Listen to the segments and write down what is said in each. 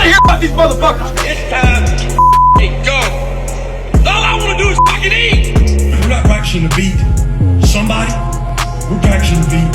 to hear about these motherfuckers. It's time to go. All I want to do is fucking eat. We're not practicing to beat somebody. We're practicing to beat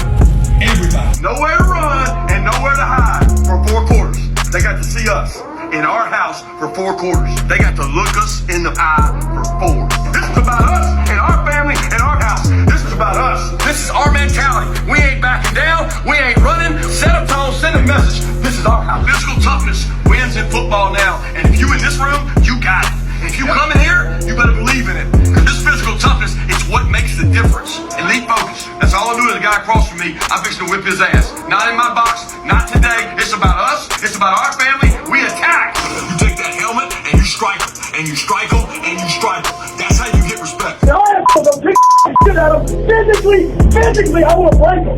everybody. Nowhere to run and nowhere to hide for 4 quarters. They got to see us in our house for 4 quarters. They got to look us in the eye for 4. This is about us and our family and our house. This is about us. This is our mentality. We ain't backing down. We ain't running. Set a tone, send a message. This is our house. Physical toughness wins in football now. And if you in this room, you got it. If you come in here, you better believe in it. Because this physical toughness is what makes the difference. Elite focus. That's all I do to the guy across from me. I'm fixing to whip his ass. Not in my box. Not today. It's about us. It's about our family. We attack. You take that helmet and you strike them. And you strike them and you strike them. That's how you get respect. Now I have to kick shit out of them. Physically, I want to break them.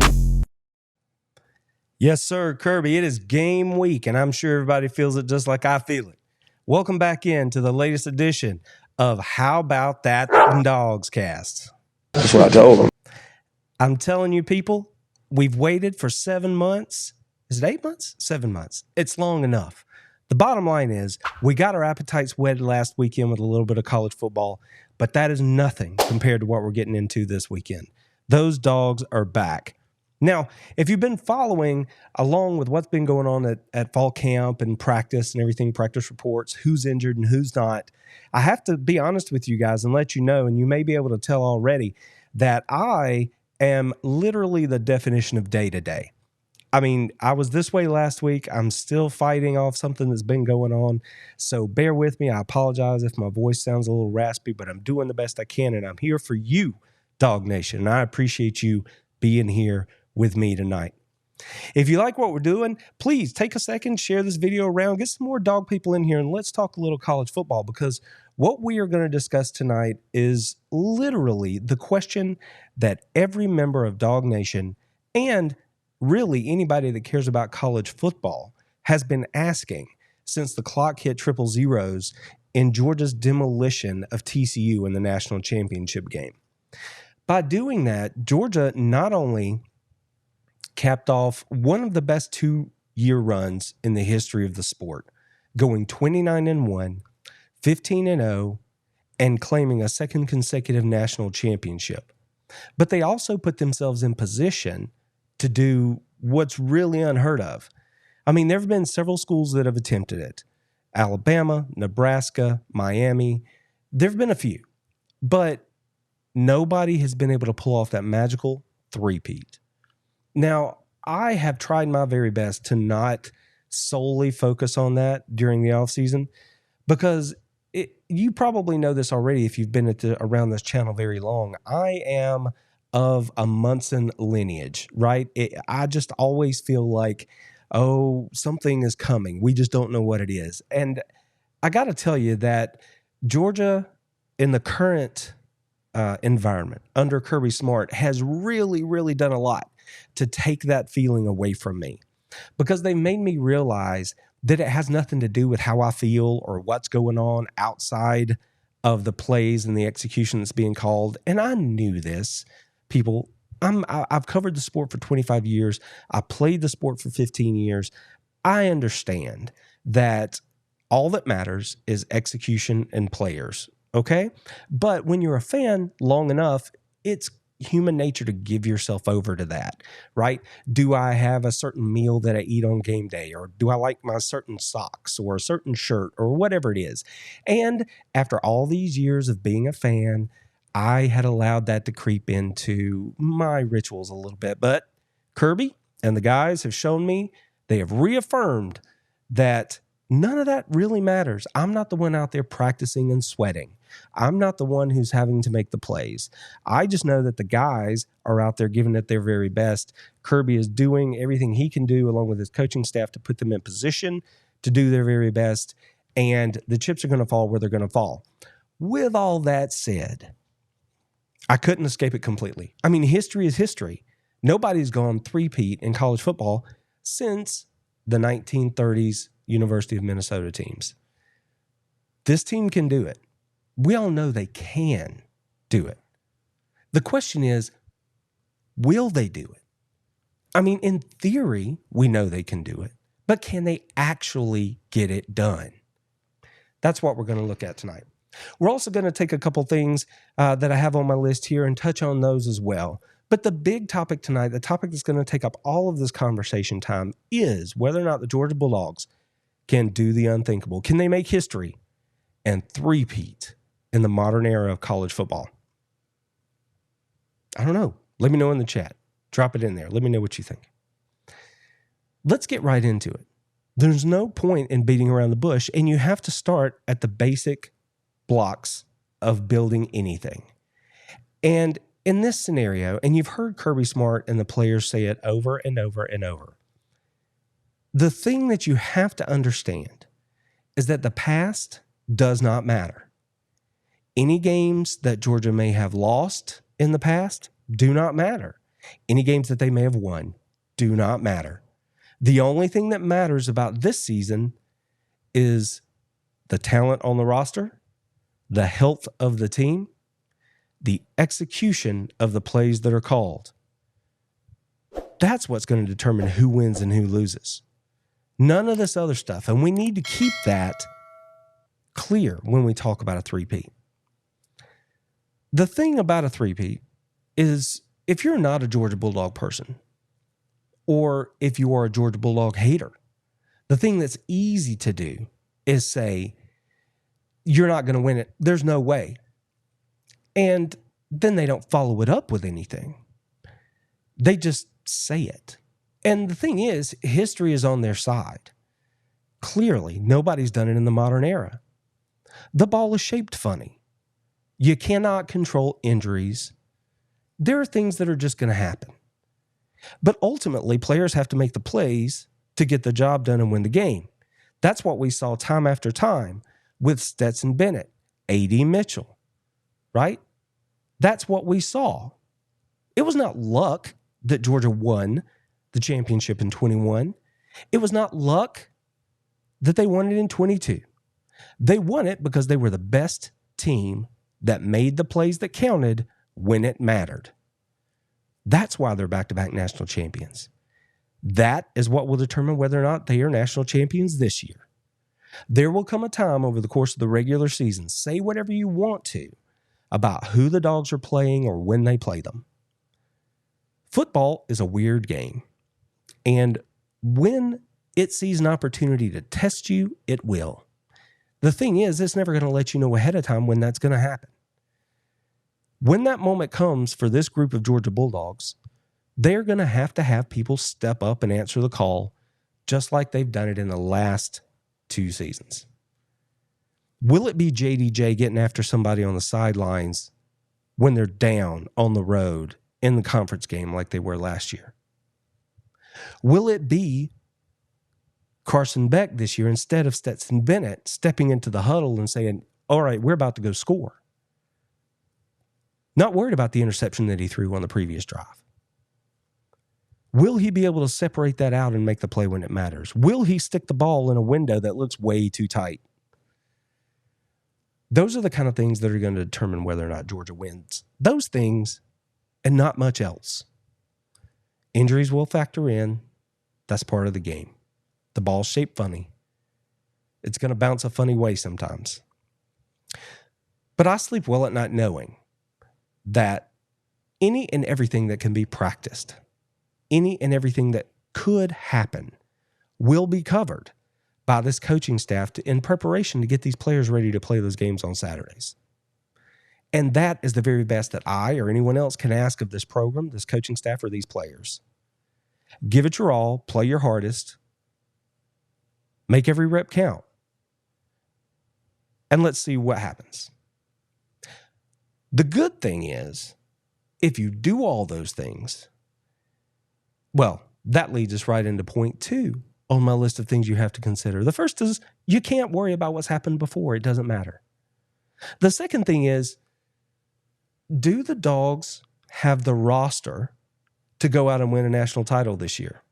Yes, sir, Kirby. It is game week, and I'm sure everybody feels it just like I feel it. Welcome back into the latest edition of How About That DAWGSCAST. That's what I told them. I'm telling you, people, we've waited for 7 months. Is it 8 months? 7 months. It's long enough. The bottom line is we got our appetites whetted last weekend with a little bit of college football, but that is nothing compared to what we're getting into this weekend. Those dogs are back. Now, if you've been following along with what's been going on at fall camp and practice and everything, practice reports, who's injured and who's not, I have to be honest with you guys and let you know, and you may be able to tell already, that I am literally the definition of day-to-day. I mean, I was this way last week. I'm still fighting off something that's been going on, so bear with me. I apologize if my voice sounds a little raspy, but I'm doing the best I can, and I'm here for you, Dog Nation, and I appreciate you being here with me tonight. If you like what we're doing, please take a second, share this video around, get some more dog people in here, and let's talk a little college football, because what we are going to discuss tonight is literally the question that every member of Dog Nation and really anybody that cares about college football has been asking since the clock hit triple zeros in Georgia's demolition of TCU in the national championship game. By doing that, Georgia not only capped off one of the best 2-year runs in the history of the sport, going 29-1, 15-0, and claiming a second consecutive national championship. But they also put themselves in position to do what's really unheard of. I mean, there have been several schools that have attempted it. Alabama, Nebraska, Miami. There have been a few. But nobody has been able to pull off that magical three-peat. Now, I have tried my very best to not solely focus on that during the offseason, because you probably know this already if you've been around this channel very long. I am of a Munson lineage, right? I just always feel like, oh, something is coming. We just don't know what it is. And I got to tell you that Georgia, in the current environment under Kirby Smart, has really, really done a lot to take that feeling away from me, because they made me realize that it has nothing to do with how I feel or what's going on outside of the plays and the execution that's being called. And I knew this, people. I've covered the sport for 25 years. I played the sport for 15 years. I understand that all that matters is execution and players. Okay. But when you're a fan long enough, it's human nature to give yourself over to that, right? Do I have a certain meal that I eat on game day, or do I like my certain socks or a certain shirt or whatever it is? And after all these years of being a fan, I had allowed that to creep into my rituals a little bit. But Kirby and the guys have shown me, they have reaffirmed that none of that really matters. I'm not the one out there practicing and sweating. I'm not the one who's having to make the plays. I just know that the guys are out there giving it their very best. Kirby is doing everything he can do along with his coaching staff to put them in position to do their very best. And the chips are going to fall where they're going to fall. With all that said, I couldn't escape it completely. I mean, history is history. Nobody's gone three-peat in college football since the 1930s University of Minnesota teams. This team can do it. We all know they can do it. The question is, will they do it? I mean, in theory, we know they can do it. but can they actually get it done? That's what we're going to look at tonight. We're also going to take a couple things that I have on my list here and touch on those as well. But the big topic tonight, the topic that's going to take up all of this conversation time, is whether or not the Georgia Bulldogs can do the unthinkable. Can they make history and three-peat in the modern era of college football? I don't know. Let me know in the chat. Drop it in there. Let me know what you think. Let's get right into it. There's no point in beating around the bush, and you have to start at the basic blocks of building anything. And in this scenario, and you've heard Kirby Smart and the players say it over and over and over, the thing that you have to understand is that the past does not matter. Any games that Georgia may have lost in the past do not matter. Any games that they may have won do not matter. The only thing that matters about this season is the talent on the roster, the health of the team, the execution of the plays that are called. That's what's going to determine who wins and who loses. None of this other stuff. And we need to keep that clear when we talk about a three-peat. The thing about a three-peat is if you're not a Georgia Bulldog person, or if you are a Georgia Bulldog hater, the thing that's easy to do is say, you're not going to win it. There's no way. And then they don't follow it up with anything. They just say it. And the thing is, history is on their side. Clearly, nobody's done it in the modern era. The ball is shaped funny. You cannot control injuries. There are things that are just going to happen. But ultimately, players have to make the plays to get the job done and win the game. That's what we saw time after time with Stetson Bennett, A.D. Mitchell, right? That's what we saw. It was not luck that Georgia won the championship in 21. It was not luck that they won it in 22. They won it because they were the best team that made the plays that counted when it mattered. That's why they're back-to-back national champions. That is what will determine whether or not they are national champions this year. There will come a time over the course of the regular season, say whatever you want to about who the Dogs are playing or when they play them. Football is a weird game, and when it sees an opportunity to test you, it will. The thing is, it's never going to let you know ahead of time when that's going to happen. When that moment comes for this group of Georgia Bulldogs, they're going to have people step up and answer the call, just like they've done it in the last 2 seasons. Will it be JDJ getting after somebody on the sidelines when they're down on the road in the conference game like they were last year? Will it be Carson Beck this year instead of Stetson Bennett stepping into the huddle and saying, all right, we're about to go score? Not worried about the interception that he threw on the previous drive. Will he be able to separate that out and make the play when it matters? Will he stick the ball in a window that looks way too tight? Those are the kind of things that are going to determine whether or not Georgia wins. Those things and not much else. Injuries will factor in. That's part of the game. The ball's shaped funny. It's going to bounce a funny way sometimes. But I sleep well at night knowing that any and everything that can be practiced, any and everything that could happen will be covered by this coaching staff in preparation to get these players ready to play those games on Saturdays. And that is the very best that I or anyone else can ask of this program, this coaching staff, or these players. Give it your all, play your hardest, make every rep count, and let's see what happens. The good thing is, if you do all those things, well, that leads us right into point 2 on my list of things you have to consider. The first is you can't worry about what's happened before. It doesn't matter. The second thing is, do the Dogs have the roster to go out and win a national title this year?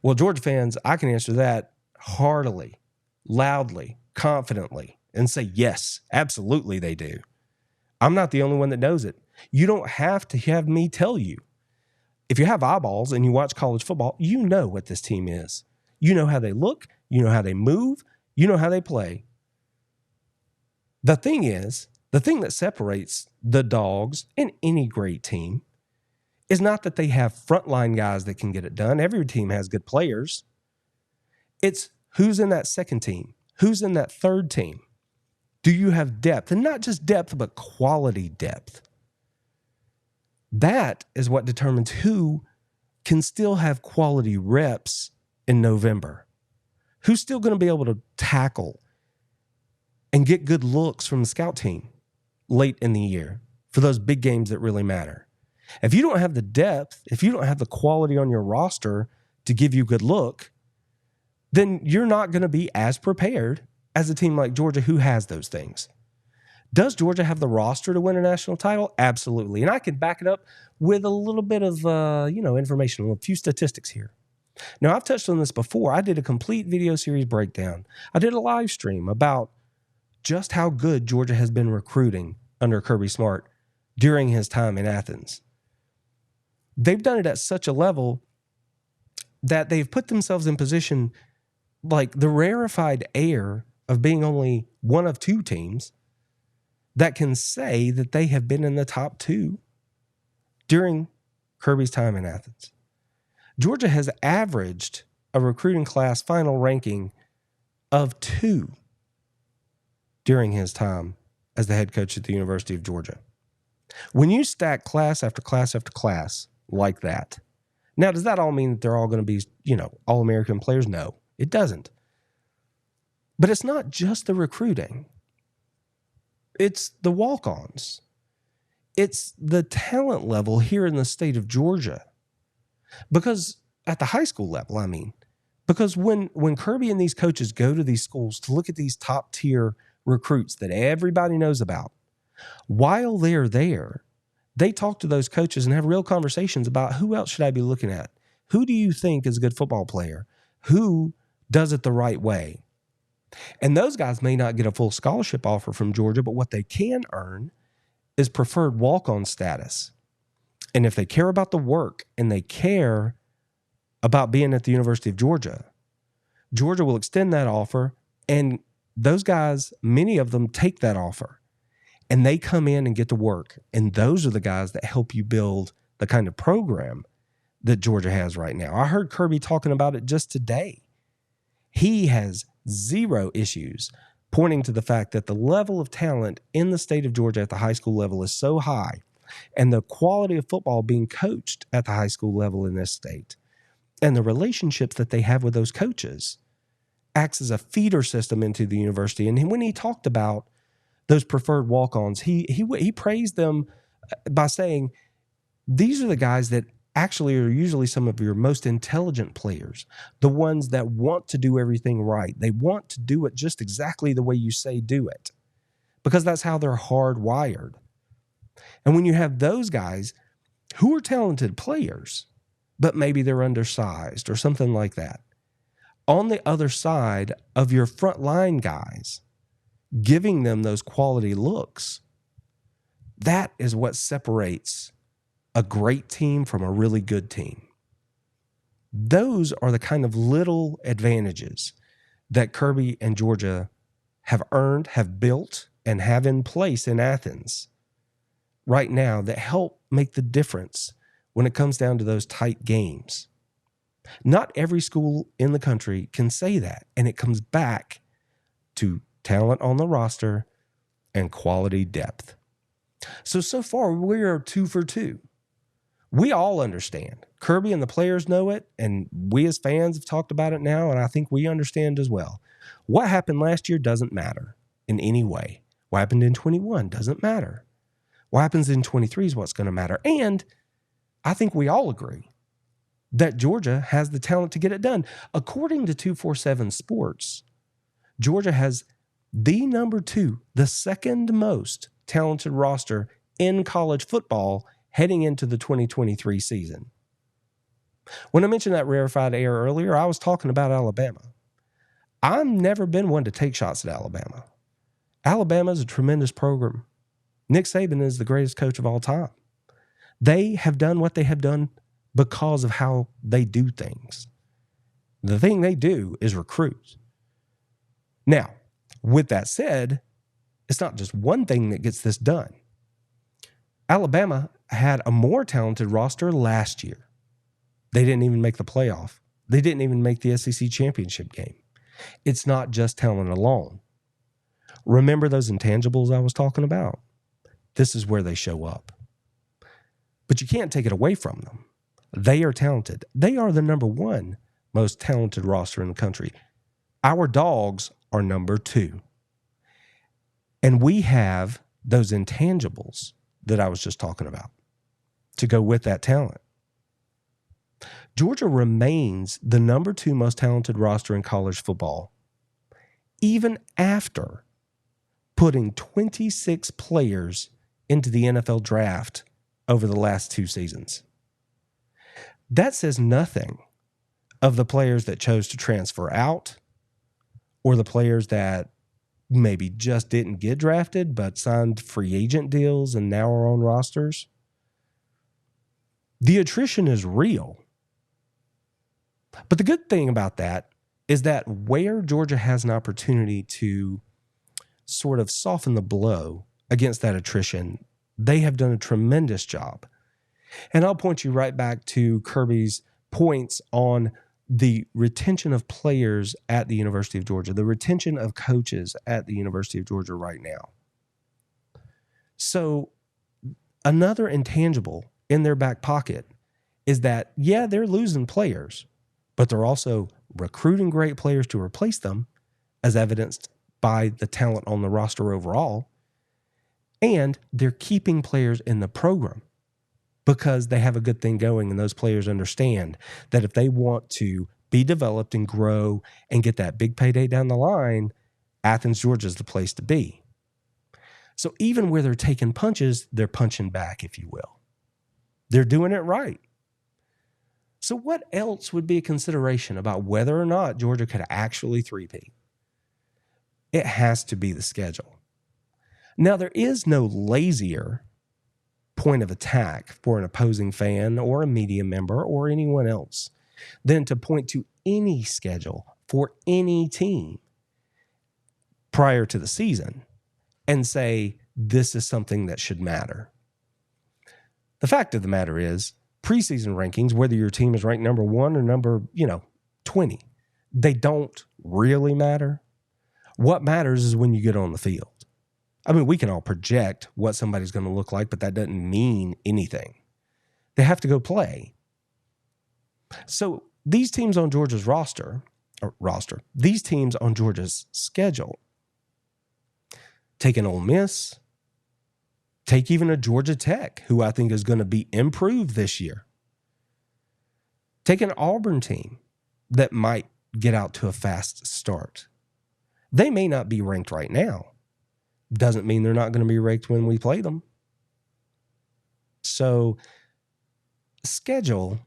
Well, Georgia fans, I can answer that heartily, loudly, confidently, and say, yes, absolutely they do. I'm not the only one that knows it. You don't have to have me tell you. If you have eyeballs and you watch college football, you know what this team is. You know how they look. You know how they move. You know how they play. The thing is, the thing that separates the Dogs and any great team is not that they have frontline guys that can get it done. Every team has good players. It's who's in that second team, who's in that third team. Do you have depth? And not just depth, but quality depth. That is what determines who can still have quality reps in November. Who's still going to be able to tackle and get good looks from the scout team late in the year for those big games that really matter. If you don't have the depth, if you don't have the quality on your roster to give you good look, then you're not going to be as prepared as a team like Georgia who has those things. Does Georgia have the roster to win a national title? Absolutely. And I can back it up with a little bit of, information, a few statistics here. Now, I've touched on this before. I did a complete video series breakdown. I did a live stream about just how good Georgia has been recruiting under Kirby Smart during his time in Athens. They've done it at such a level that they've put themselves in position like the rarefied air of being only one of two teams that can say that they have been in the top two during Kirby's time in Athens. Georgia has averaged a recruiting class final ranking of 2 during his time as the head coach at the University of Georgia. When you stack class after class after class like that, now does that all mean that they're all going to be, All-American players? No, it doesn't. But it's not just the recruiting. It's the walk-ons. It's the talent level here in the state of Georgia. Because at the high school level, because when Kirby and these coaches go to these schools to look at these top-tier recruits that everybody knows about, while they're there, they talk to those coaches and have real conversations about who else should I be looking at? Who do you think is a good football player? Who does it the right way? And those guys may not get a full scholarship offer from Georgia, but what they can earn is preferred walk-on status. And if they care about the work and they care about being at the University of Georgia, Georgia will extend that offer, and those guys, many of them take that offer, and they come in and get to work. And those are the guys that help you build the kind of program that Georgia has right now. I heard Kirby talking about it just today. He has zero issues pointing to the fact that the level of talent in the state of Georgia at the high school level is so high, and the quality of football being coached at the high school level in this state, and the relationships that they have with those coaches acts as a feeder system into the university. And when he talked about those preferred walk-ons, he praised them by saying, these are the guys that actually are usually some of your most intelligent players, the ones that want to do everything right. They want to do it just exactly the way you say do it, because that's how they're hardwired. And when you have those guys who are talented players, but maybe they're undersized or something like that, on the other side of your frontline guys, giving them those quality looks, that is what separates a great team from a really good team. Those are the kind of little advantages that Kirby and Georgia have earned, have built, and have in place in Athens right now that help make the difference when it comes down to those tight games. Not every school in the country can say that, and it comes back to talent on the roster and quality depth. So far, we're 2 for 2. We all understand. Kirby and the players know it, and we as fans have talked about it now, and I think we understand as well. What happened last year doesn't matter in any way. What happened in 21 doesn't matter. What happens in 23 is what's going to matter. And I think we all agree that Georgia has the talent to get it done. According to 247 Sports, Georgia has the number 2, the second most talented roster in college football heading into the 2023 season. When I mentioned that rarefied air earlier, I was talking about Alabama. I've never been one to take shots at Alabama. Alabama is a tremendous program. Nick Saban is the greatest coach of all time. They have done what they have done because of how they do things. The thing they do is recruit. Now, with that said, it's not just one thing that gets this done. Alabama had a more talented roster last year. They didn't even make the playoff. They didn't even make the SEC championship game. It's not just talent alone. Remember those intangibles I was talking about? This is where they show up. But you can't take it away from them. They are talented. They are the number one most talented roster in the country. Our Dogs are number 2. And we have those intangibles that I was just talking about to go with that talent. Georgia remains the number 2 most talented roster in college football, even after putting 26 players into the NFL draft over the last 2 seasons. That says nothing of the players that chose to transfer out or the players that maybe just didn't get drafted but signed free agent deals and now are on rosters. The attrition is real. But the good thing about that is that where Georgia has an opportunity to sort of soften the blow against that attrition, they have done a tremendous job. And I'll point you right back to KIRBY's points on the retention of players at the University of Georgia, the retention of coaches at the University of Georgia right now. So another intangible in their back pocket is that, yeah, they're losing players, but they're also recruiting great players to replace them, as evidenced by the talent on the roster overall. And they're keeping players in the program because they have a good thing going, and those players understand that if they want to be developed and grow and get that big payday down the line, Athens, Georgia is the place to be. So even where they're taking punches, they're punching back, if you will. They're doing it right. So what else would be a consideration about whether or not Georgia could actually three-peat? It has to be the schedule. Now, there is no lazier point of attack for an opposing fan or a media member or anyone else than to point to any schedule for any team prior to the season and say, this is something that should matter. The fact of the matter is, preseason rankings, whether your team is ranked number 1 or number, 20, they don't really matter. What matters is when you get on the field. I mean, we can all project what somebody's going to look like, but that doesn't mean anything. They have to go play. So these teams on Georgia's these teams on Georgia's schedule, take an Ole Miss, take even a Georgia Tech, who I think is going to be improved this year. Take an Auburn team that might get out to a fast start. They may not be ranked right now. Doesn't mean they're not going to be ranked when we play them. So schedule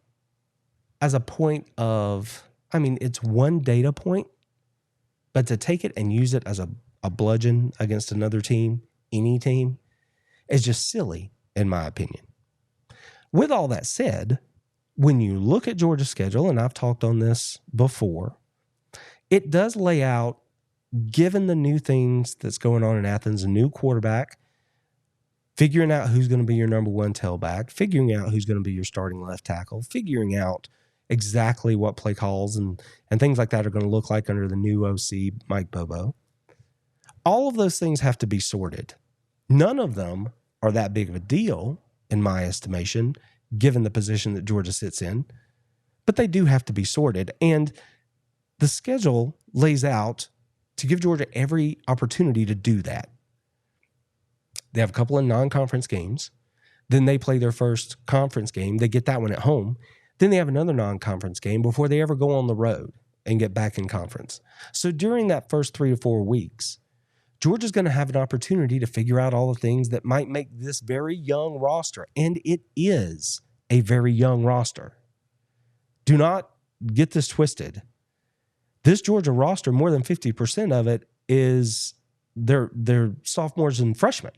as a point of, it's one data point, but to take it and use it as a bludgeon against another team, any team, is just silly, in my opinion. With all that said, when you look at Georgia's schedule, and I've talked on this before, it does lay out, given the new things that's going on in Athens, a new quarterback, figuring out who's going to be your number 1 tailback, figuring out who's going to be your starting left tackle, figuring out exactly what play calls and things like that are going to look like under the new OC, Mike Bobo. All of those things have to be sorted. None of them are that big of a deal, in my estimation, given the position that Georgia sits in, but they do have to be sorted. And the schedule lays out to give Georgia every opportunity to do that. They have a couple of non-conference games. Then they play their first conference game. They get that one at home. Then they have another non-conference game before they ever go on the road and get back in conference. So during that first 3 to 4 weeks, Georgia's going to have an opportunity to figure out all the things that might make this very young roster. And it is a very young roster. Do not get this twisted. This Georgia roster, more than 50% of it is they're sophomores and freshmen.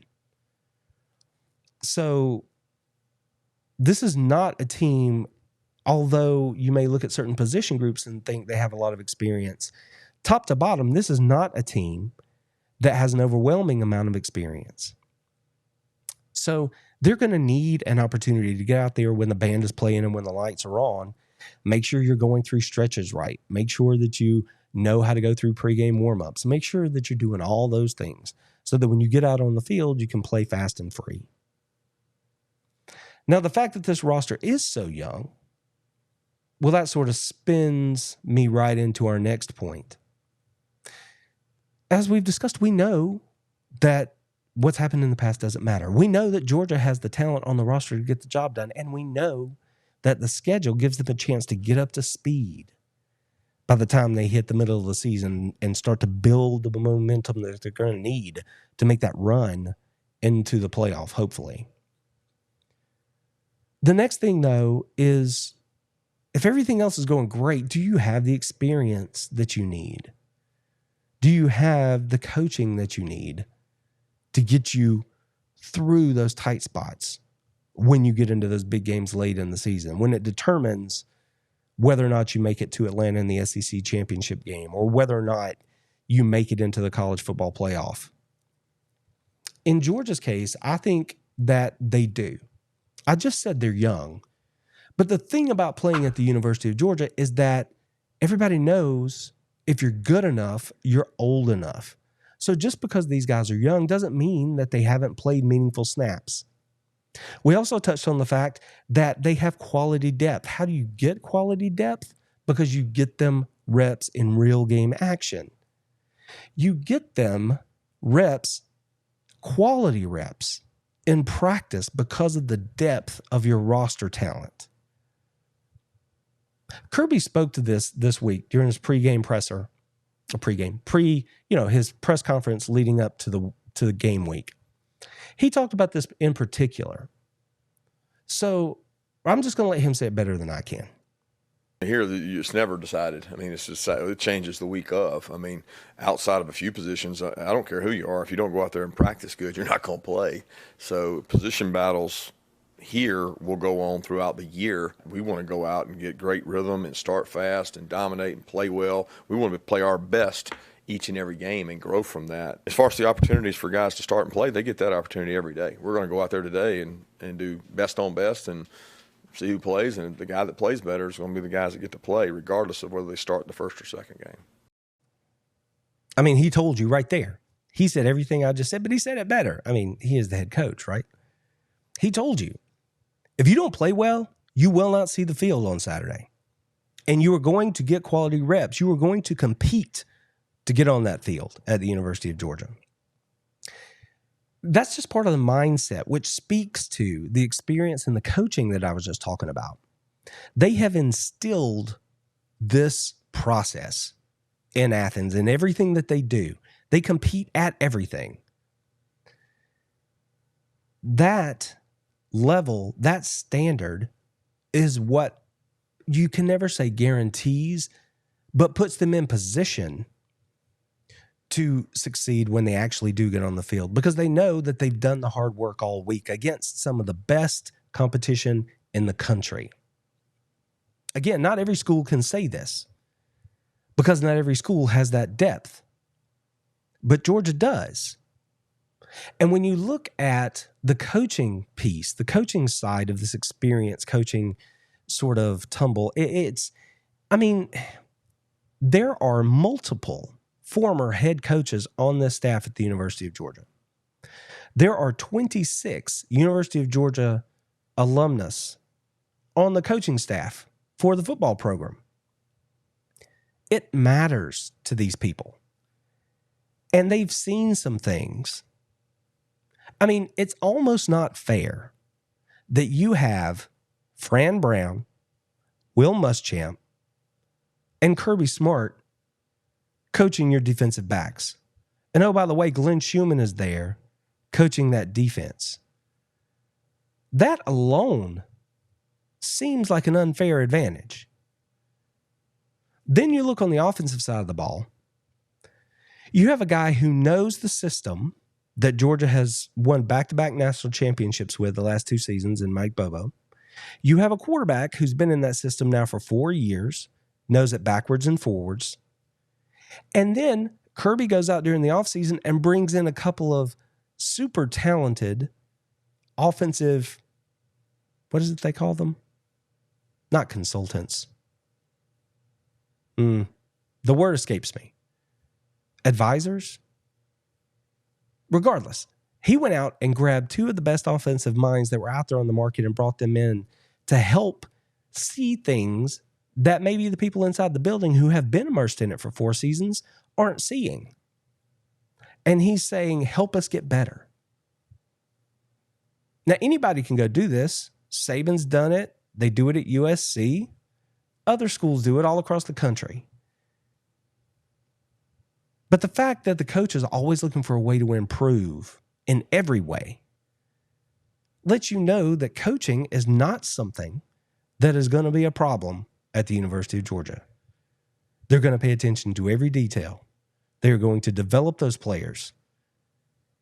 So this is not a team although you may look at certain position groups and think they have a lot of experience, top to bottom, this is not a team that has an overwhelming amount of experience. So they're going to need an opportunity to get out there when the band is playing and when the lights are on. Make sure you're going through stretches right. Make sure that you know how to go through pregame warmups. Make sure that you're doing all those things so that when you get out on the field, you can play fast and free. Now, the fact that this roster is so young, well, that sort of spins me right into our next point. As we've discussed, we know that what's happened in the past doesn't matter. We know that Georgia has the talent on the roster to get the job done, and we know that the schedule gives them a chance to get up to speed by the time they hit the middle of the season and start to build the momentum that they're going to need to make that run into the playoff, hopefully. The next thing, though, is if everything else is going great, do you have the experience that you need? Do you have the coaching that you need to get you through those tight spots when you get into those big games late in the season, when it determines whether or not you make it to Atlanta in the SEC championship game or whether or not you make it into the college football playoff? In Georgia's case, I think that they do. I just said they're young. But the thing about playing at the University of Georgia is that everybody knows if you're good enough, you're old enough. So just because these guys are young doesn't mean that they haven't played meaningful snaps. We also touched on the fact that they have quality depth. How do you get quality depth? Because you get them reps in real game action. You get them reps, quality reps in practice because of the depth of your roster talent. Kirby spoke to this week during his his press conference leading up to the game week. He talked about this in particular. So I'm just going to let him say it better than I can. Here, it's never decided. I mean, it's just, it changes the week of. I mean, outside of a few positions, I don't care who you are. If you don't go out there and practice good, you're not going to play. So position battles here will go on throughout the year. We want to go out and get great rhythm and start fast and dominate and play well. We want to play our best each and every game and grow from that. As far as the opportunities for guys to start and play, they get that opportunity every day. We're going to go out there today and do best on best and see who plays, and the guy that plays better is going to be the guys that get to play, regardless of whether they start the first or second game. I mean, he told you right there. He said everything I just said, but he said it better. I mean, he is the head coach, right? He told you, if you don't play well, you will not see the field on Saturday. And you are going to get quality reps. You are going to compete to get on that field at the University of Georgia. That's just part of the mindset, which speaks to the experience and the coaching that I was just talking about. They have instilled this process in Athens in everything that they do. They compete at everything. That level, that standard is what you can never say guarantees, but puts them in position to succeed when they actually do get on the field, because they know that they've done the hard work all week against some of the best competition in the country. Again, not every school can say this because not every school has that depth, but Georgia does. And when you look at the coaching piece, the coaching side of this experience, coaching sort of tumble, there are multiple former head coaches on this staff at the University of Georgia. There are 26 University of Georgia alumnus on the coaching staff for the football program. It matters to these people. And they've seen some things. I mean, it's almost not fair that you have Fran Brown, Will Muschamp, and Kirby Smart coaching your defensive backs. And oh, by the way, Glenn Schumann is there coaching that defense. That alone seems like an unfair advantage. Then you look on the offensive side of the ball. You have a guy who knows the system that Georgia has won back-to-back national championships with the last two seasons in Mike Bobo. You have a quarterback who's been in that system now for 4 years, knows it backwards and forwards. And then Kirby goes out during the offseason and brings in a couple of super talented offensive, what is it they call them? Not consultants. The word escapes me. Advisors? Regardless, he went out and grabbed two of the best offensive minds that were out there on the market and brought them in to help see things that maybe the people inside the building who have been immersed in it for 4 seasons aren't seeing. And he's saying, help us get better. Now, anybody can go do this. Saban's done it. They do it at USC. Other schools do it all across the country. But the fact that the coach is always looking for a way to improve in every way lets you know that coaching is not something that is going to be a problem at the University of Georgia. They're going to pay attention to every detail. They're going to develop those players,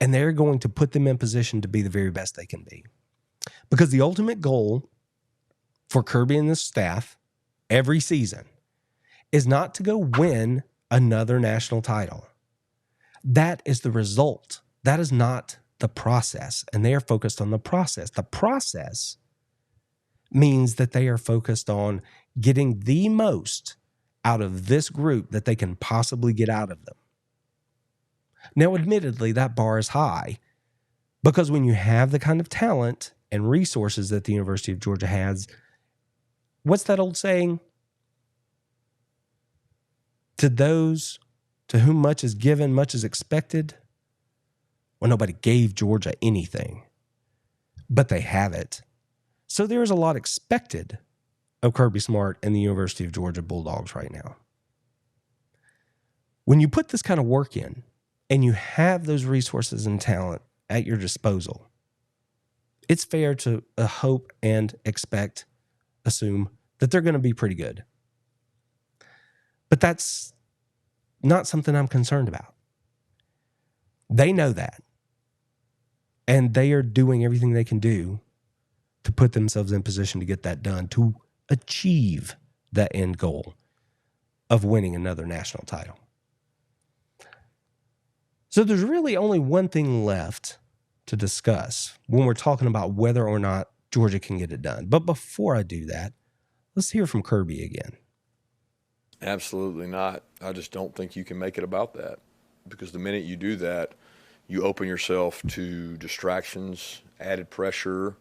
and they're going to put them in position to be the very best they can be. Because the ultimate goal for Kirby and this staff every season is not to go win another national title. That is the result. That is not the process, and they are focused on the process. The process means that they are focused on getting the most out of this group that they can possibly get out of them. Now, admittedly, that bar is high because when you have the kind of talent and resources that the University of Georgia has, what's that old saying? To those to whom much is given, much is expected. Well, nobody gave Georgia anything, but they have it. So there is a lot expected of Kirby Smart and the University of Georgia Bulldogs right now. When you put this kind of work in and you have those resources and talent at your disposal, it's fair to hope and assume that they're going to be pretty good. But that's not something I'm concerned about. They know that. And they are doing everything they can do to put themselves in position to get that done, to achieve that end goal of winning another national title. So there's really only one thing left to discuss when we're talking about whether or not Georgia can get it done. But before I do that, let's hear from Kirby again. Absolutely not. I just don't think you can make it about that, because the minute you do that, you open yourself to distractions, added pressure.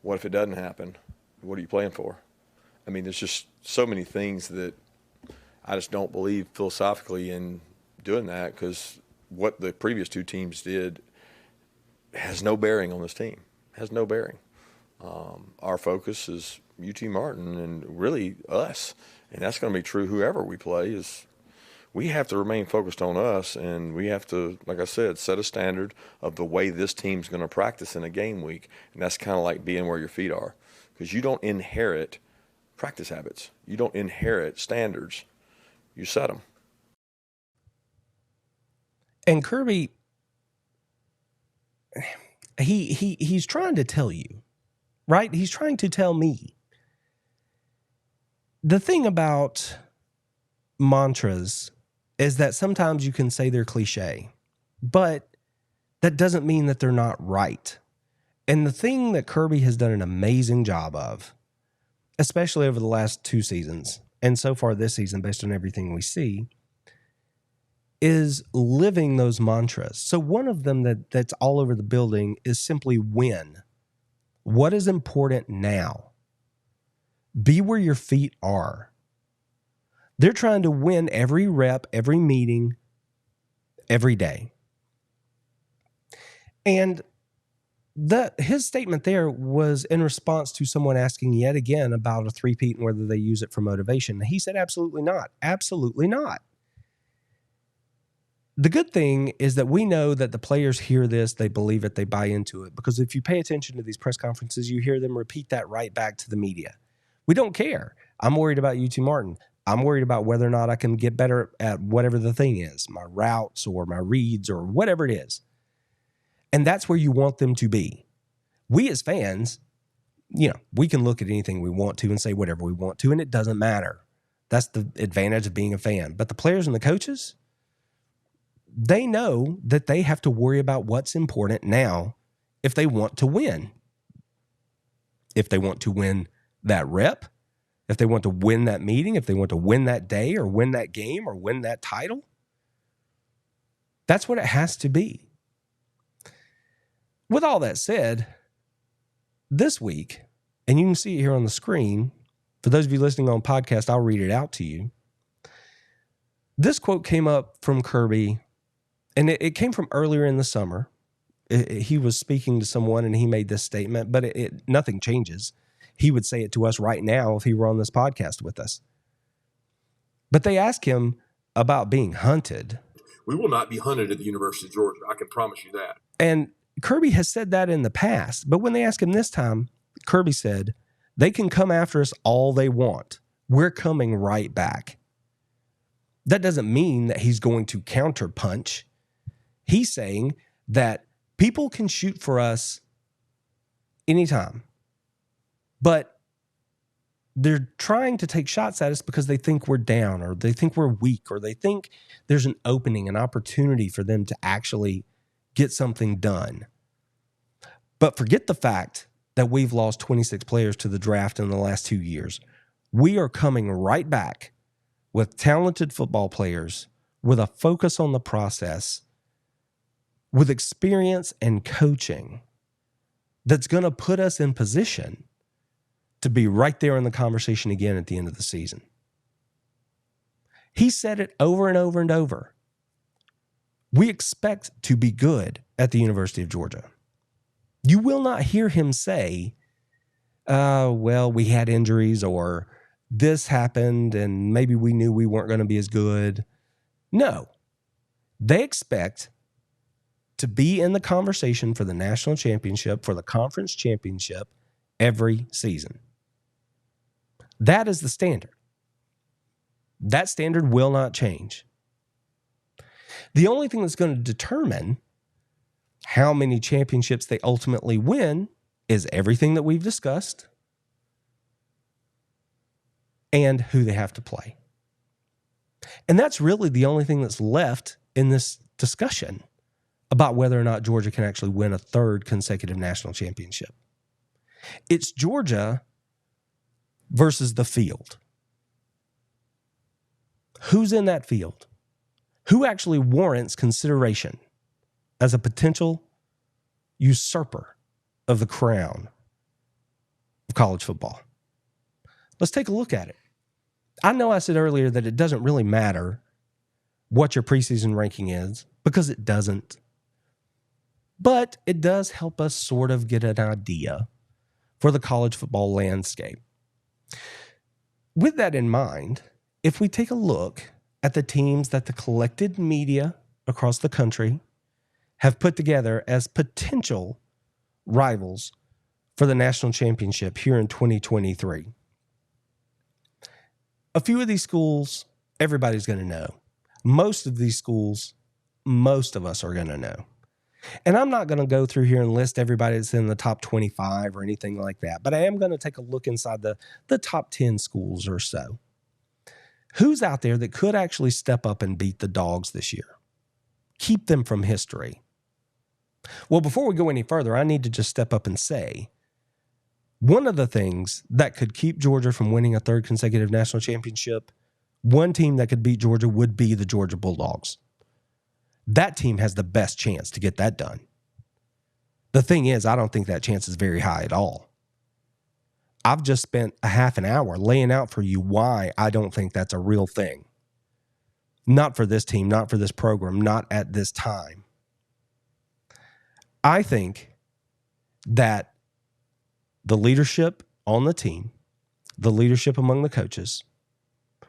What if it doesn't happen? What are you playing for? I mean, there's just so many things that I just don't believe philosophically in doing that, because what the previous two teams did has no bearing on this team, has no bearing. Our focus is UT Martin and really us. And that's going to be true whoever we play. Is we have to remain focused on us, and we have to, like I said, set a standard of the way this team's going to practice in a game week. And that's kind of like being where your feet are, because you don't inherit practice habits. You don't inherit standards. You set them. And Kirby, he's trying to tell you, right? He's trying to tell me. The thing about mantras is that sometimes you can say they're cliche, but that doesn't mean that they're not right. And the thing that Kirby has done an amazing job of, especially over the last 2 seasons, and so far this season based on everything we see, is living those mantras. So one of them that's all over the building is simply win. What is important now? Be where your feet are. They're trying to win every rep, every meeting, every day. And his statement there was in response to someone asking yet again about a three-peat and whether they use it for motivation. He said, absolutely not. Absolutely not. The good thing is that we know that the players hear this, they believe it, they buy into it. Because if you pay attention to these press conferences, you hear them repeat that right back to the media. We don't care. I'm worried about UT Martin. I'm worried about whether or not I can get better at whatever the thing is, my routes or my reads or whatever it is. And that's where you want them to be. We as fans, we can look at anything we want to and say whatever we want to, and it doesn't matter. That's the advantage of being a fan. But the players and the coaches, they know that they have to worry about what's important now if they want to win. If they want to win that rep, if they want to win that meeting, if they want to win that day or win that game or win that title, that's what it has to be. With all that said, this week, and you can see it here on the screen, for those of you listening on podcast, I'll read it out to you. This quote came up from Kirby, and it came from earlier in the summer. He was speaking to someone and he made this statement, but nothing changes. He would say it to us right now if he were on this podcast with us. But they asked him about being hunted. We will not be hunted at the University of Georgia. I can promise you that. And Kirby has said that in the past, but when they asked him this time, Kirby said, they can come after us all they want. We're coming right back. That doesn't mean that he's going to counterpunch. He's saying that people can shoot for us anytime, but they're trying to take shots at us because they think we're down or they think we're weak or they think there's an opening, an opportunity for them to actually get something done. But forget the fact that we've lost 26 players to the draft in the last 2 years. We are coming right back with talented football players, with a focus on the process, with experience and coaching that's going to put us in position to be right there in the conversation again at the end of the season. He said it over and over and over. We expect to be good at the University of Georgia. You will not hear him say, well, we had injuries or this happened and maybe we knew we weren't going to be as good. No, they expect to be in the conversation for the national championship, for the conference championship every season. That is the standard. That standard will not change. The only thing that's going to determine how many championships they ultimately win is everything that we've discussed and who they have to play. And that's really the only thing that's left in this discussion about whether or not Georgia can actually win a third consecutive national championship. It's Georgia versus the field. Who's in that field? Who actually warrants consideration as a potential usurper of the crown of college football? Let's take a look at it. I know I said earlier that it doesn't really matter what your preseason ranking is, because it doesn't. But it does help us sort of get an idea for the college football landscape. With that in mind, if we take a look at the teams that the collected media across the country have put together as potential rivals for the national championship here in 2023. A few of these schools, everybody's going to know. Most of these schools, most of us are going to know. And I'm not going to go through here and list everybody that's in the top 25 or anything like that, but I am going to take a look inside the top 10 schools or so. Who's out there that could actually step up and beat the Dogs this year? Keep them from history. Well, before we go any further, I need to just step up and say, one of the things that could keep Georgia from winning a third consecutive national championship, one team that could beat Georgia would be the Georgia Bulldogs. That team has the best chance to get that done. The thing is, I don't think that chance is very high at all. I've just spent a half an hour laying out for you why I don't think that's a real thing. Not for this team, not for this program, not at this time. I think that the leadership on the team, the leadership among the coaches,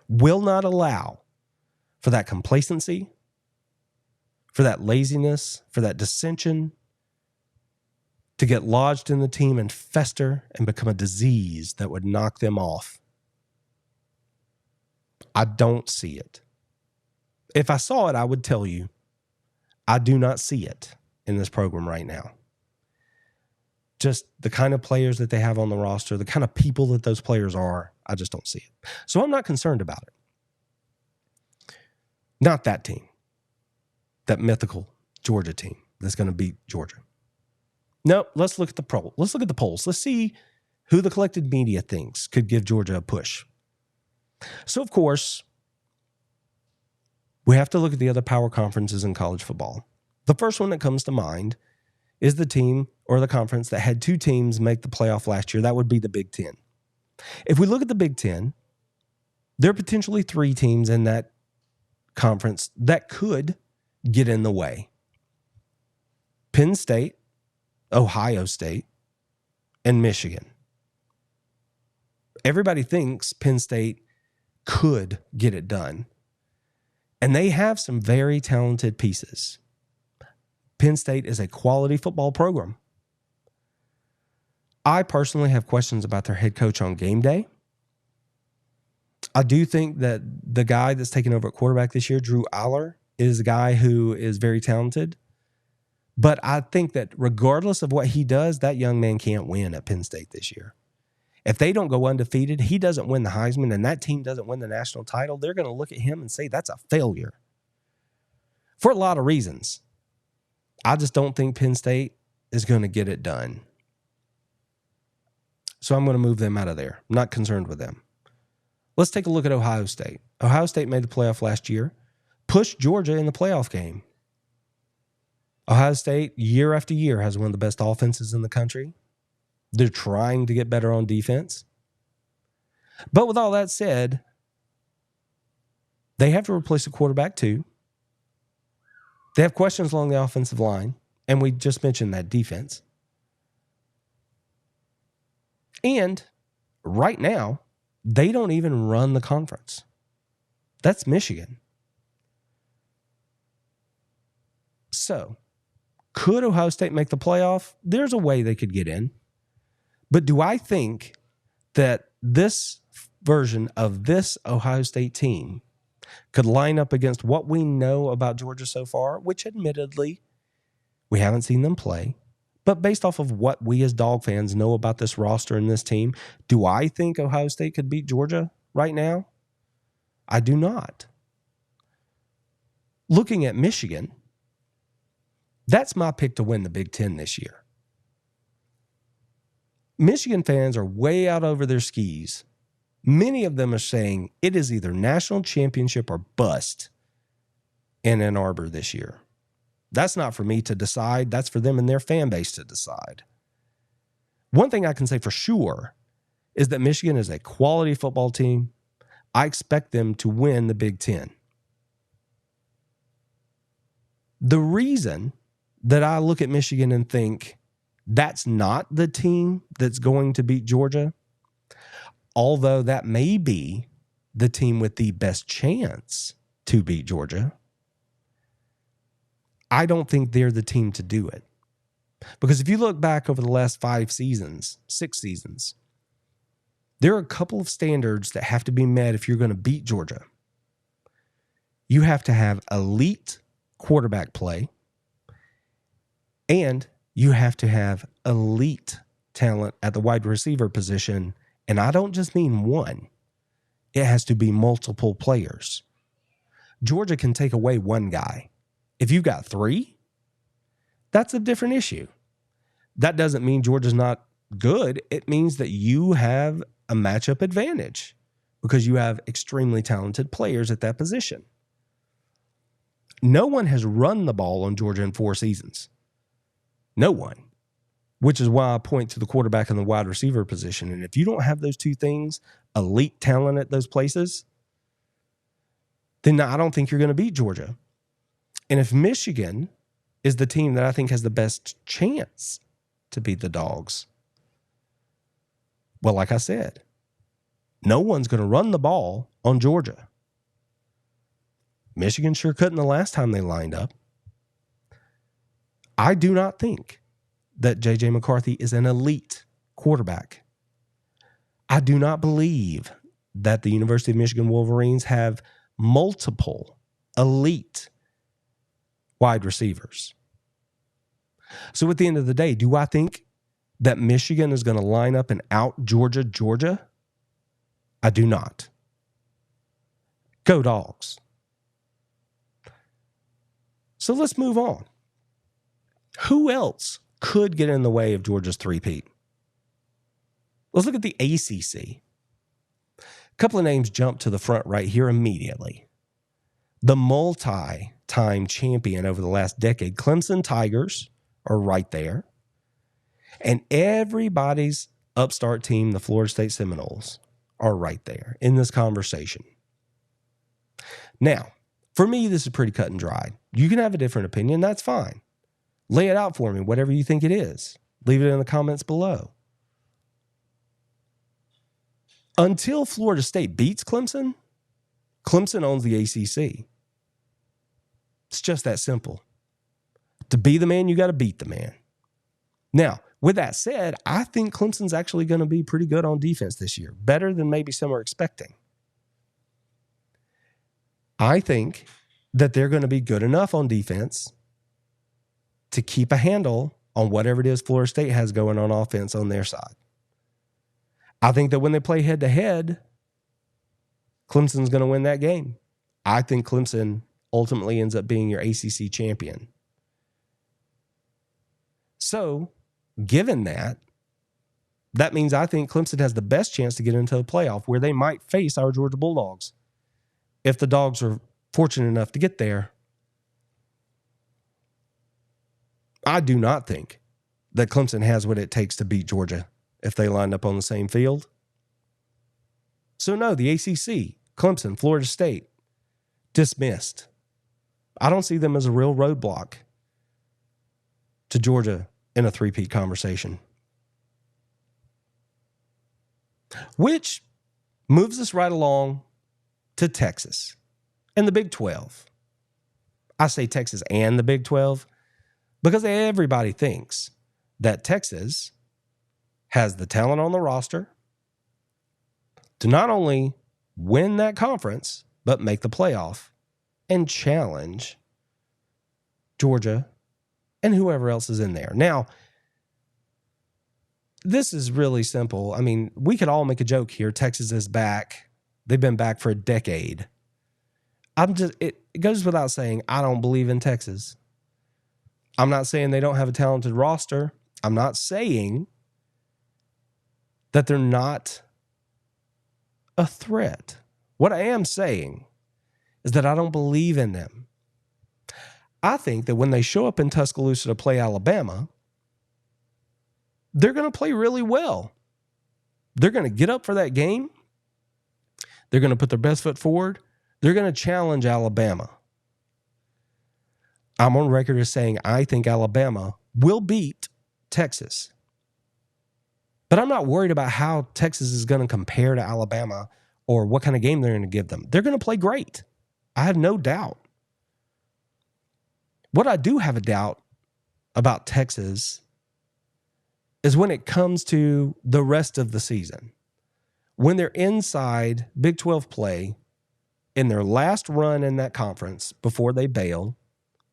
will not allow for that complacency, for that laziness, for that dissension to get lodged in the team and fester and become a disease that would knock them off. I don't see it. If I saw it, I would tell you. I do not see it in this program right now. just the kind of players that they have on the roster, the kind of people that those players are, I just don't see it. So I'm not concerned about it. Not that team, that mythical Georgia team that's going to beat Georgia. No, let's look at the poll. Let's look at the polls. Let's see who the collected media thinks could give Georgia a push. So, of course, we have to look at the other power conferences in college football. The first one that comes to mind is the team or the conference that had 2 teams make the playoff last year. That would be the Big Ten. If we look at the Big Ten, there are potentially 3 teams in that conference that could get in the way. Penn State, Ohio State, and Michigan. Everybody thinks Penn State could get it done. And they have some very talented pieces. Penn State is a quality football program. I personally have questions about their head coach on game day. I do think that the guy that's taken over at quarterback this year, Drew Aller, is a guy who is very talented. But I think that regardless of what he does, that young man can't win at Penn State this year. If they don't go undefeated, he doesn't win the Heisman, and that team doesn't win the national title, they're going to look at him and say that's a failure. For a lot of reasons. I just don't think Penn State is going to get it done. So I'm going to move them out of there. I'm not concerned with them. Let's take a look at Ohio State. Ohio State made the playoff last year, pushed Georgia in the playoff game. Ohio State, year after year, has one of the best offenses in the country. They're trying to get better on defense. But with all that said, they have to replace the quarterback too. They have questions along the offensive line, and we just mentioned that defense. And right now, they don't even run the conference. That's Michigan. So, could Ohio State make the playoff? There's a way they could get in. But do I think that this version of this Ohio State team could line up against what we know about Georgia so far, which admittedly we haven't seen them play, but based off of what we as Dog fans know about this roster and this team, do I think Ohio State could beat Georgia right now? I do not. Looking at Michigan, that's my pick to win the Big Ten this year. Michigan fans are way out over their skis. Many of them are saying it is either national championship or bust in Ann Arbor this year. That's not for me to decide. That's for them and their fan base to decide. One thing I can say for sure is that Michigan is a quality football team. I expect them to win the Big Ten. The reason that I look at Michigan and think that's not the team that's going to beat Georgia, although that may be the team with the best chance to beat Georgia, I don't think they're the team to do it. Because if you look back over the last 6 seasons, there are a couple of standards that have to be met if you're going to beat Georgia. You have to have elite quarterback play, and you have to have elite talent at the wide receiver position. And I don't just mean one. It has to be multiple players. Georgia can take away one guy. If you've got 3, that's a different issue. That doesn't mean Georgia's not good. It means that you have a matchup advantage because you have extremely talented players at that position. No one has run the ball on Georgia in 4 seasons. No one. Which is why I point to the quarterback and the wide receiver position. And if you don't have those 2 things, elite talent at those places, then I don't think you're going to beat Georgia. And if Michigan is the team that I think has the best chance to beat the Dogs, well, like I said, no one's going to run the ball on Georgia. Michigan sure couldn't the last time they lined up. I do not think that J.J. McCarthy is an elite quarterback. I do not believe that the University of Michigan Wolverines have multiple elite wide receivers. So at the end of the day, do I think that Michigan is going to line up and out Georgia? I do not. Go Dogs. So let's move on. Who else could get in the way of Georgia's three-peat? Let's look at the ACC. A couple of names jump to the front right here immediately. The multi-time champion over the last decade, Clemson Tigers, are right there. And everybody's upstart team, the Florida State Seminoles, are right there in this conversation. Now, for me, this is pretty cut and dried. You can have a different opinion. That's fine. Lay it out for me, whatever you think it is. Leave it in the comments below. Until Florida State beats Clemson, Clemson owns the ACC. It's just that simple. To be the man, you got to beat the man. Now, with that said, I think Clemson's actually going to be pretty good on defense this year. Better than maybe some are expecting. I think that they're going to be good enough on defense to keep a handle on whatever it is Florida State has going on offense on their side. I think that when they play head-to-head, Clemson's going to win that game. I think Clemson ultimately ends up being your ACC champion. So, given that, that means I think Clemson has the best chance to get into the playoff where they might face our Georgia Bulldogs. If the Dogs are fortunate enough to get there, I do not think that Clemson has what it takes to beat Georgia if they lined up on the same field. So no, the ACC, Clemson, Florida State, dismissed. I don't see them as a real roadblock to Georgia in a three-peat conversation. Which moves us right along to Texas and the Big 12. I say Texas and the Big 12 because everybody thinks that Texas has the talent on the roster to not only win that conference, but make the playoff and challenge Georgia and whoever else is in there. Now, this is really simple. I mean, we could all make a joke here. Texas is back. They've been back for a decade. It goes without saying, I don't believe in Texas. I'm not saying they don't have a talented roster. I'm not saying that they're not a threat. What I am saying is that I don't believe in them. I think that when they show up in Tuscaloosa to play Alabama, they're going to play really well. They're going to get up for that game. They're going to put their best foot forward. They're going to challenge Alabama. I'm on record as saying I think Alabama will beat Texas. But I'm not worried about how Texas is going to compare to Alabama or what kind of game they're going to give them. They're going to play great. I have no doubt. What I do have a doubt about Texas is when it comes to the rest of the season. When they're inside Big 12 play in their last run in that conference before they bail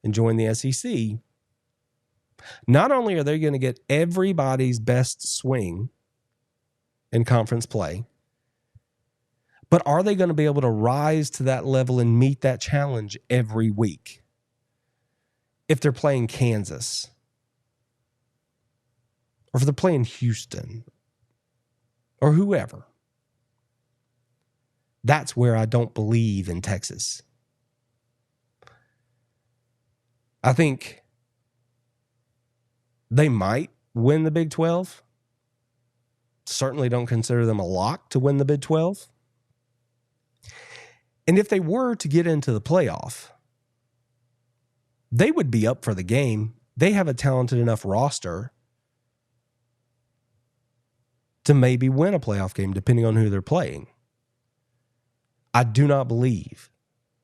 and join the SEC, not only are they going to get everybody's best swing in conference play, but are they going to be able to rise to that level and meet that challenge every week? If they're playing Kansas, or if they're playing Houston, or whoever. That's where I don't believe in Texas. I think they might win the Big 12. Certainly don't consider them a lock to win the Big 12. And if they were to get into the playoff, they would be up for the game. They have a talented enough roster to maybe win a playoff game, depending on who they're playing. I do not believe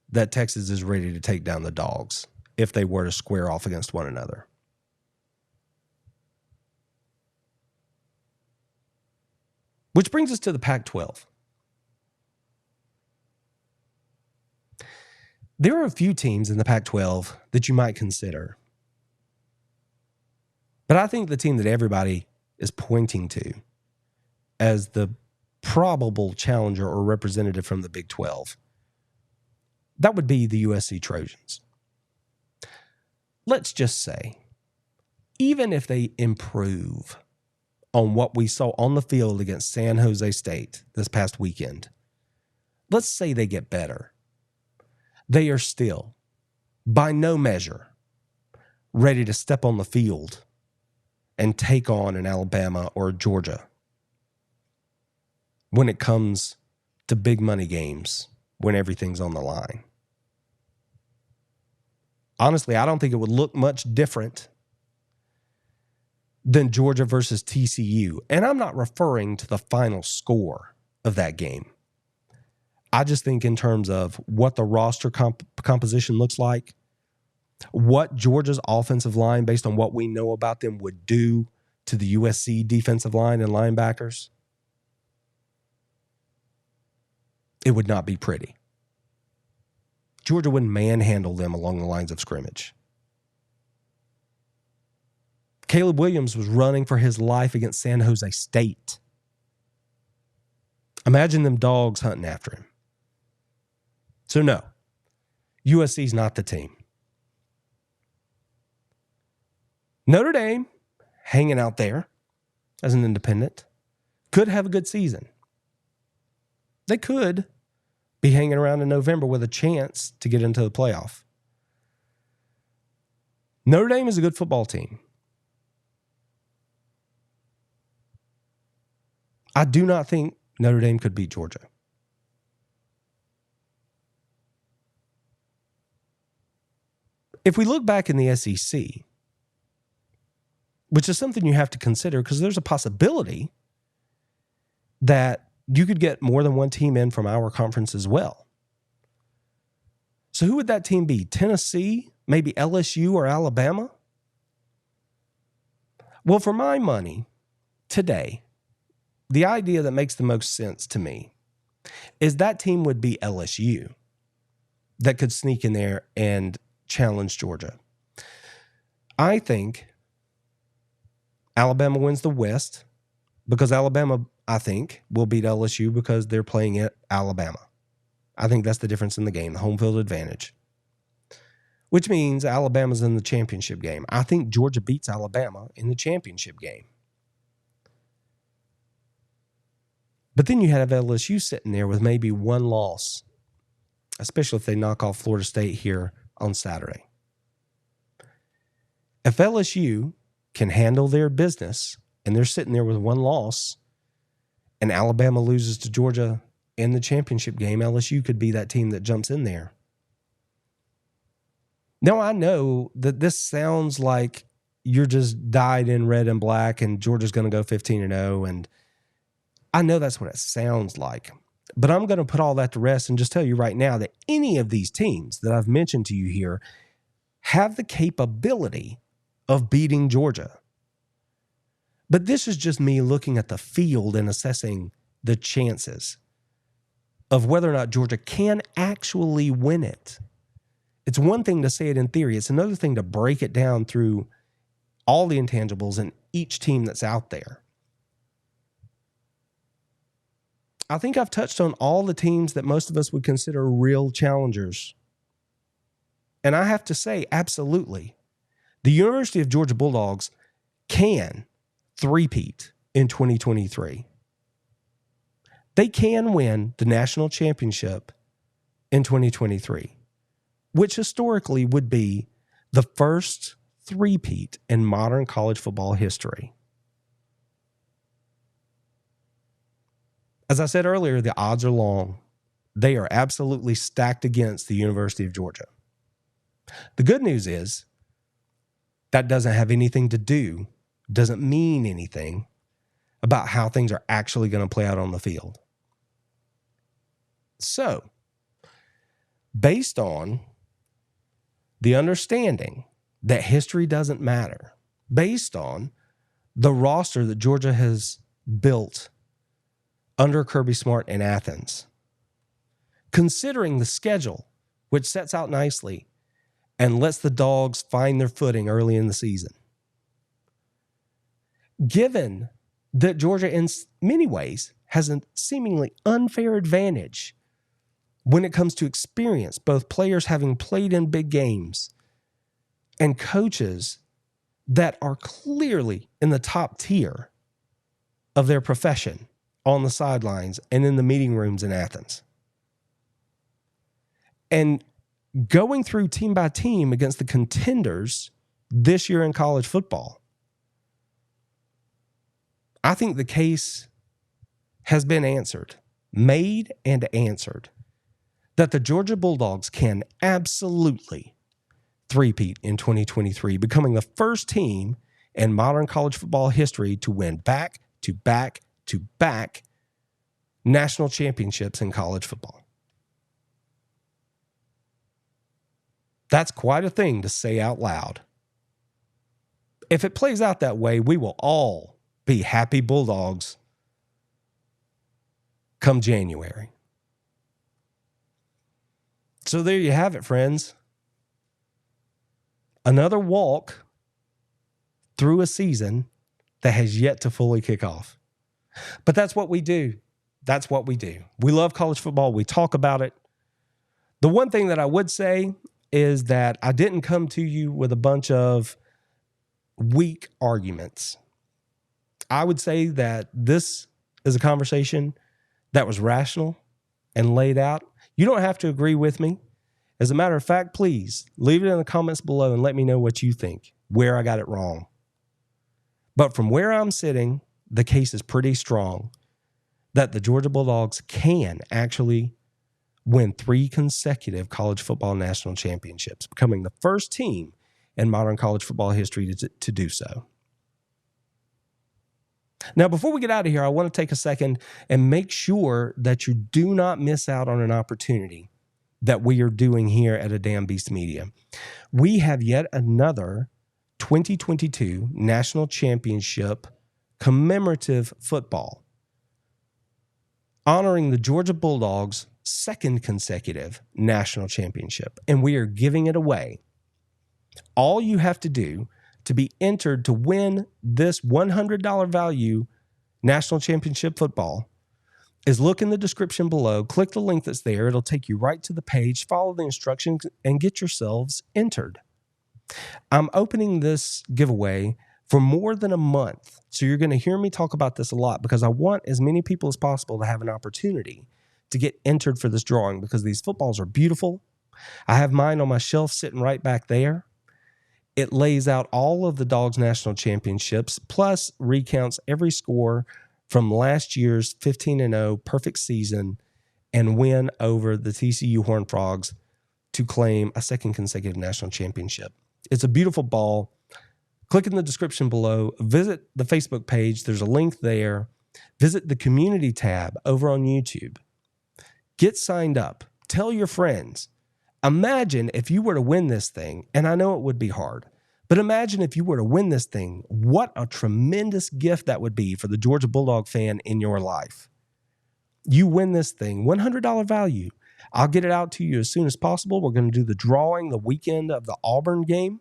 that Texas is ready to take down the Dogs if they were to square off against one another. Which brings us to the Pac-12. There are a few teams in the Pac-12 that you might consider. But I think the team that everybody is pointing to as the probable challenger or representative from the Big 12, that would be the USC Trojans. Let's just say, even if they improve on what we saw on the field against San Jose State this past weekend, let's say they get better, they are still, by no measure, ready to step on the field and take on an Alabama or Georgia when it comes to big money games, when everything's on the line. Honestly, I don't think it would look much different than Georgia versus TCU. And I'm not referring to the final score of that game. I just think in terms of what the roster composition looks like, what Georgia's offensive line, based on what we know about them, would do to the USC defensive line and linebackers, it would not be pretty. Georgia would manhandle them along the lines of scrimmage. Caleb Williams was running for his life against San Jose State. Imagine them dogs hunting after him. So no, USC's not the team. Notre Dame, hanging out there as an independent, could have a good season. They could be hanging around in November with a chance to get into the playoff. Notre Dame is a good football team. I do not think Notre Dame could beat Georgia. If we look back in the SEC, which is something you have to consider because there's a possibility that you could get more than one team in from our conference as well. So who would that team be? Tennessee? Maybe LSU or Alabama? Well, for my money, today, the idea that makes the most sense to me is that team would be LSU that could sneak in there and challenge Georgia. I think Alabama wins the West because Alabama, I think, will beat LSU because they're playing at Alabama. I think that's the difference in the game, the home field advantage, which means Alabama's in the championship game. I think Georgia beats Alabama in the championship game. But then you have LSU sitting there with maybe one loss, especially if they knock off Florida State here on Saturday. If LSU can handle their business and they're sitting there with one loss and Alabama loses to Georgia in the championship game, LSU could be that team that jumps in there. Now, I know that this sounds like you're just dyed in red and black and Georgia's going to go 15-0, and I know that's what it sounds like. But I'm going to put all that to rest and just tell you right now that any of these teams that I've mentioned to you here have the capability of beating Georgia. But this is just me looking at the field and assessing the chances of whether or not Georgia can actually win it. It's one thing to say it in theory. It's another thing to break it down through all the intangibles in each team that's out there. I think I've touched on all the teams that most of us would consider real challengers. And I have to say, absolutely, the University of Georgia Bulldogs can three-peat in 2023. They can win the national championship in 2023, which historically would be the first three-peat in modern college football history. As I said earlier, the odds are long. They are absolutely stacked against the University of Georgia. The good news is that doesn't have anything to do, doesn't mean anything about how things are actually going to play out on the field. So, based on the understanding that history doesn't matter, based on the roster that Georgia has built under Kirby Smart in Athens, considering the schedule, which sets out nicely and lets the Dogs find their footing early in the season, given that Georgia, in many ways, has a seemingly unfair advantage when it comes to experience, both players having played in big games and coaches that are clearly in the top tier of their profession on the sidelines and in the meeting rooms in Athens. And going through team by team against the contenders this year in college football, I think the case has been answered, made and answered, that the Georgia Bulldogs can absolutely three-peat in 2023, becoming the first team in modern college football history to win back-to-back national championships in college football. That's quite a thing to say out loud. If it plays out that way, we will all be happy Bulldogs come January. So there you have it, friends. Another walk through a season that has yet to fully kick off. But that's what we do. That's what we do. We love college football. We talk about it. The one thing that I would say is that I didn't come to you with a bunch of weak arguments. I would say that this is a conversation that was rational and laid out. You don't have to agree with me. As a matter of fact, please leave it in the comments below and let me know what you think, where I got it wrong. But from where I'm sitting, the case is pretty strong that the Georgia Bulldogs can actually win 3 consecutive college football national championships, becoming the first team in modern college football history to do so. Now, before we get out of here, I want to take a second and make sure that you do not miss out on an opportunity that we are doing here at A Damn Beast Media. We have yet another 2022 National Championship commemorative football, honoring the Georgia Bulldogs' second consecutive national championship, and we are giving it away. All you have to do to be entered to win this $100 value national championship football is look in the description below, click the link that's there. It'll take you right to the page, follow the instructions, and get yourselves entered. I'm opening this giveaway for more than a month, so you're going to hear me talk about this a lot because I want as many people as possible to have an opportunity to get entered for this drawing because these footballs are beautiful. I have mine on my shelf sitting right back there. It lays out all of the Dogs National Championships, plus recounts every score from last year's 15-0 perfect season and win over the TCU Horned Frogs to claim a second consecutive national championship. It's a beautiful ball. Click in the description below. Visit the Facebook page. There's a link there. Visit the community tab over on YouTube. Get signed up. Tell your friends. Imagine if you were to win this thing, and I know it would be hard, but imagine if you were to win this thing, what a tremendous gift that would be for the Georgia Bulldog fan in your life. You win this thing, $100 value. I'll get it out to you as soon as possible. We're going to do the drawing the weekend of the Auburn game.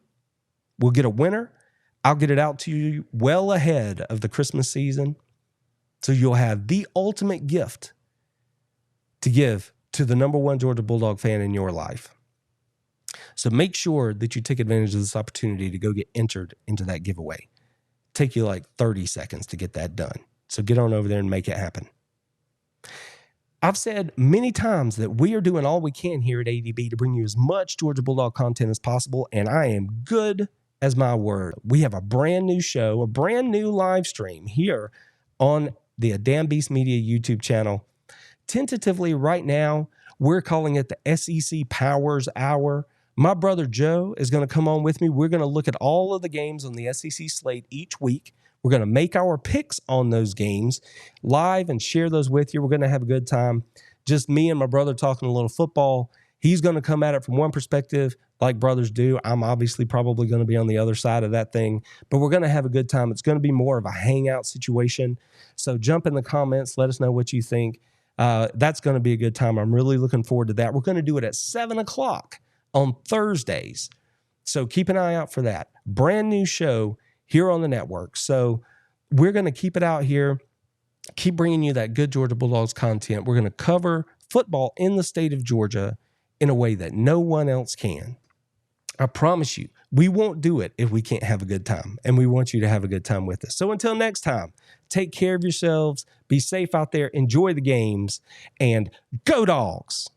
We'll get a winner. I'll get it out to you well ahead of the Christmas season. So you'll have the ultimate gift to give to the number one Georgia Bulldog fan in your life. So make sure that you take advantage of this opportunity to go get entered into that giveaway. Take you like 30 seconds to get that done. So get on over there and make it happen. I've said many times that we are doing all we can here at ADB to bring you as much Georgia Bulldog content as possible, and I am good as my word. We have a brand new show, a brand new live stream here on the A Damn Beast Media YouTube channel. Tentatively right now, we're calling it the SEC Powers Hour. My brother Joe is going to come on with me. We're going to look at all of the games on the SEC slate each week. We're going to make our picks on those games live and share those with you. We're going to have a good time. Just me and my brother talking a little football. He's going to come at it from one perspective like brothers do. I'm obviously probably going to be on the other side of that thing, but we're going to have a good time. It's going to be more of a hangout situation. So jump in the comments. Let us know what you think. That's going to be a good time. I'm really looking forward to that. We're going to do it at 7 o'clock on Thursdays. So keep an eye out for that. Brand new show here on the network. So we're going to keep it out here, keep bringing you that good Georgia Bulldogs content. We're going to cover football in the state of Georgia in a way that no one else can. I promise you, we won't do it if we can't have a good time, and we want you to have a good time with us. So until next time, take care of yourselves, be safe out there, enjoy the games, and go Dogs!